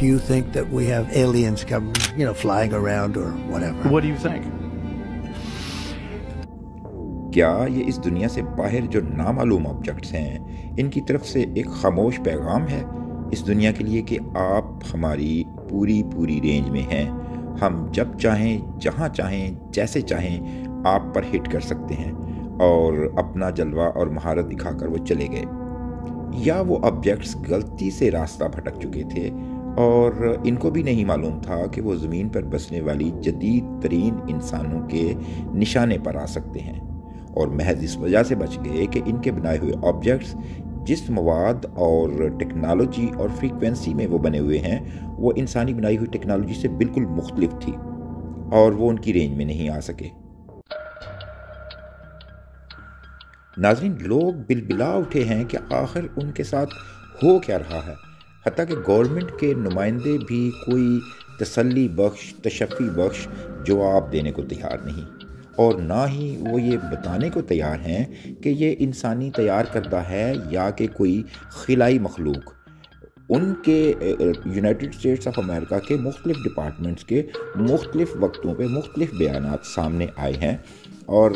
Do you think that we have aliens come, flying around or whatever? What do you think? क्या ये इस दुनिया से बाहर जो नामालूम ऑब्जेक्ट्स हैं इनकी तरफ से एक खामोश पैगाम है इस दुनिया के लिए कि आप हमारी पूरी रेंज में हैं, हम जब चाहें जहां चाहें जैसे चाहें आप पर हिट कर सकते हैं और अपना जलवा और महारत दिखाकर वो चले गए, या वो ऑब्जेक्ट्स गलती से रास्ता भटक चुके थे और इनको भी नहीं मालूम था कि वो ज़मीन पर बसने वाली जदीद तरीन इंसानों के निशाने पर आ सकते हैं और महज इस वजह से बच गए कि इनके बनाए हुए ऑब्जेक्ट्स जिस मवाद और टेक्नोलॉजी और फ्रीक्वेंसी में वो बने हुए हैं वो इंसानी बनाई हुई टेक्नोलॉजी से बिल्कुल मुख्तलिफ थी और वो उनकी रेंज में नहीं आ सके। नाज़रीन, लोग बिलबिला उठे हैं कि आखिर उनके साथ हो क्या रहा है। हत्ता कि गवर्नमेंट के नुमाइंदे भी कोई तसल्ली बख्श तशफ़ी बख्श जवाब देने को तैयार नहीं और ना ही वो ये बताने को तैयार हैं कि ये इंसानी तैयार करदा है या कि कोई खिलाई मखलूक। उनके यूनाइटेड स्टेट्स ऑफ अमेरिका के मुख्तलिफ डिपार्टमेंट्स के मुख्तलिफ वक्तों पे मुख्तलिफ बयानात सामने आए हैं और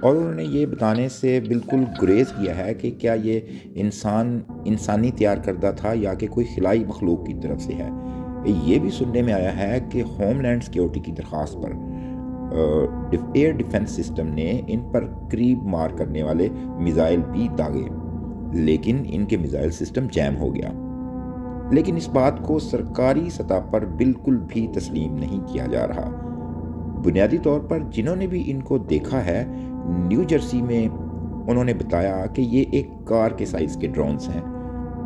उन्होंने ये बताने से बिल्कुल गुरेज किया है कि क्या ये इंसानी तैयार करदा था या कि कोई खिलाई मखलूक की तरफ से है। ये भी सुनने में आया है कि होमलैंड सिक्योरिटी की दरख्वास्त पर एयर डिफेंस सिस्टम ने इन पर करीब मार करने वाले मिसाइल भी दागे, लेकिन इनके मिसाइल सिस्टम जैम हो गया। लेकिन इस बात को सरकारी सतह पर बिल्कुल भी तस्लीम नहीं किया जा रहा। बुनियादी तौर पर जिन्होंने भी इनको देखा है, न्यू जर्सी में उन्होंने बताया कि ये एक कार के साइज़ के ड्रोन्स हैं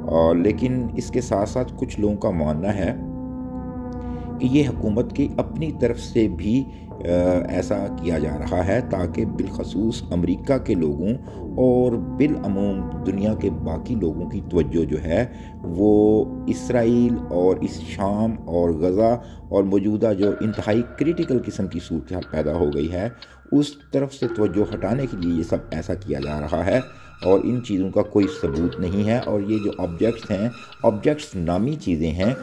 और लेकिन इसके साथ साथ कुछ लोगों का मानना है कि ये हुकूमत की अपनी तरफ से भी ऐसा किया जा रहा है ताकि बिलखसूस अमेरिका के लोगों और बिलअमूम दुनिया के बाकी लोगों की तवज्जो जो है वो इसराइल और इस शाम और गज़ा और मौजूदा जो इंतहाई क्रिटिकल किस्म की सूरत पैदा हो गई है उस तरफ से तवज्जो हटाने के लिए ये सब ऐसा किया जा रहा है और इन चीज़ों का कोई सबूत नहीं है। और ये जो ऑब्जेक्ट्स हैं, ऑब्जेक्ट्स नामी चीज़ें हैं,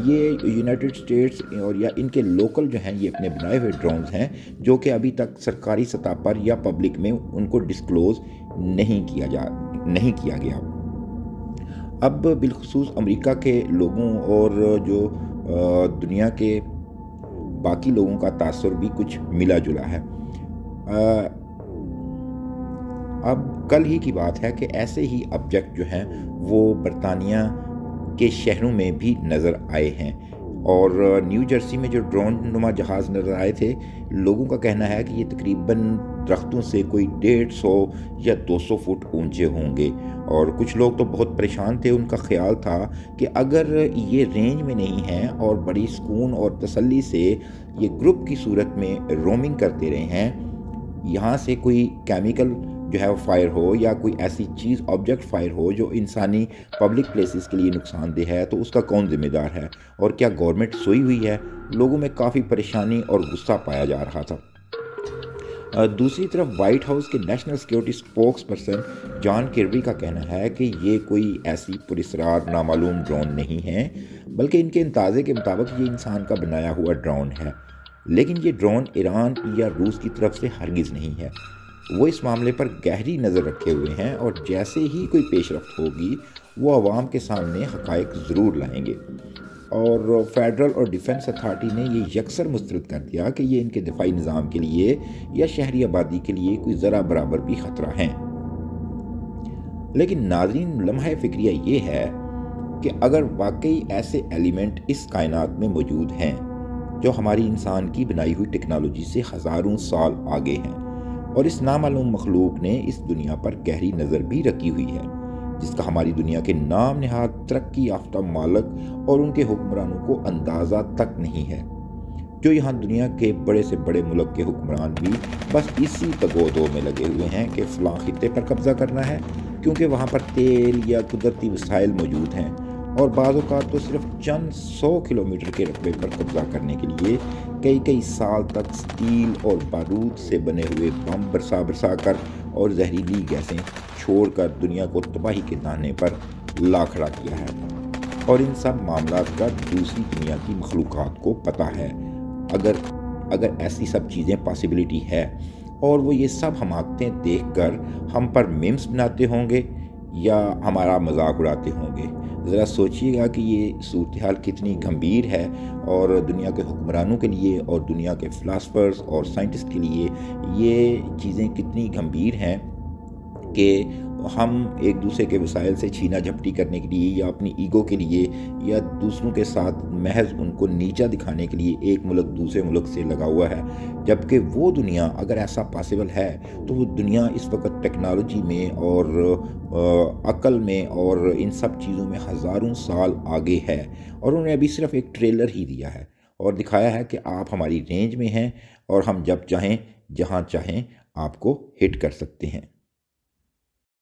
ये यूनाइटेड स्टेट्स और या इनके लोकल जो हैं ये अपने बनाए हुए ड्रोन्स हैं जो कि अभी तक सरकारी सतह पर या पब्लिक में उनको डिस्क्लोज़ नहीं किया गया। अब बिलखुसूस अमेरिका के लोगों और जो दुनिया के बाकी लोगों का तासुर भी कुछ मिला जुला है। अब कल ही की बात है कि ऐसे ही ऑब्जेक्ट जो हैं वो बरतानिया के शहरों में भी नज़र आए हैं और न्यू जर्सी में जो ड्रोन नुमा जहाज़ नज़र आए थे, लोगों का कहना है कि ये तकरीबन दरख्तों से कोई 150 या 200 फुट ऊंचे होंगे और कुछ लोग तो बहुत परेशान थे। उनका ख्याल था कि अगर ये रेंज में नहीं हैं और बड़ी सुकून और तसल्ली से ये ग्रुप की सूरत में रोमिंग करते रहे हैं, यहाँ से कोई केमिकल जो है वो फायर हो या कोई ऐसी चीज़ ऑब्जेक्ट फायर हो जो इंसानी पब्लिक प्लेसेस के लिए नुकसानदेह है, तो उसका कौन ज़िम्मेदार है और क्या गवर्नमेंट सोई हुई है। लोगों में काफ़ी परेशानी और गुस्सा पाया जा रहा था। दूसरी तरफ वाइट हाउस के national security spokes person John किर्बी का कहना है कि ये कोई ऐसी पुरस्रार नामालूम ड्रोन नहीं है, बल्कि इनके अंदाजे के मुताबिक ये इंसान का बनाया हुआ ड्रोन है, लेकिन ये ड्रोन ईरान या रूस की तरफ से हरगिज़ नहीं है। वो इस मामले पर गहरी नज़र रखे हुए हैं और जैसे ही कोई पेशरफ्त होगी वो आवाम के सामने हक़ाइक़ ज़रूर लाएंगे। और फेडरल और डिफेंस अथॉरिटी ने ये यकसर मुस्तरद कर दिया कि ये इनके दिफाई निज़ाम के लिए या शहरी आबादी के लिए कोई ज़रा बराबर भी ख़तरा है। लेकिन नाज़रीन, लम्हा फ़िक्रिया ये है कि अगर वाकई ऐसे एलिमेंट इस कायनात में मौजूद हैं जो हमारी इंसान की बनाई हुई टेक्नोलॉजी से हज़ारों साल आगे हैं और इस नामालूम मखलूक ने इस दुनिया पर गहरी नज़र भी रखी हुई है, जिसका हमारी दुनिया के नाम नहाद तरक्की याफ्ता मालिक और उनके हुक्मरानों को अंदाज़ा तक नहीं है, जो यहाँ दुनिया के बड़े से बड़े मुल्क के हुक्मरान भी बस इसी तगोदो में लगे हुए हैं कि फ़लाँ खित्ते पर कब्ज़ा करना है क्योंकि वहाँ पर तेल या कुदरती वसाइल मौजूद हैं और बाज़ औक़ात तो सिर्फ चंद 100 किलोमीटर के रकबे पर कब्ज़ा करने के लिए कई साल तक स्टील और बारूद से बने हुए बम बरसा कर और जहरीली गैसें छोड़कर दुनिया को तबाही के दाने पर ला खड़ा किया है। और इन सब मामलात का दूसरी दुनिया की मखलूक़ात को पता है। अगर अगर ऐसी सब चीज़ें पॉसिबिलिटी है और वो ये सब हमाकतें देखकर हम पर मीम्स बनाते होंगे या हमारा मजाक उड़ाते होंगे। ज़रा सोचिएगा कि ये सूरत हाल कितनी गंभीर है और दुनिया के हुक्मरानों के लिए और दुनिया के फ़िलासफ़र्स और साइंटिस्ट के लिए ये चीज़ें कितनी गंभीर हैं कि हम एक दूसरे के वसाइल से छीना झपटी करने के लिए या अपनी ईगो के लिए या दूसरों के साथ महज उनको नीचा दिखाने के लिए एक मुल्क दूसरे मुल्क से लगा हुआ है। जबकि वो दुनिया, अगर ऐसा पॉसिबल है तो वो दुनिया इस वक्त टेक्नोलॉजी में और अक्ल में और इन सब चीज़ों में हज़ारों साल आगे है। और उन्होंने अभी सिर्फ एक ट्रेलर ही दिया है और दिखाया है कि आप हमारी रेंज में हैं और हम जब चाहें जहाँ चाहें आपको हिट कर सकते हैं।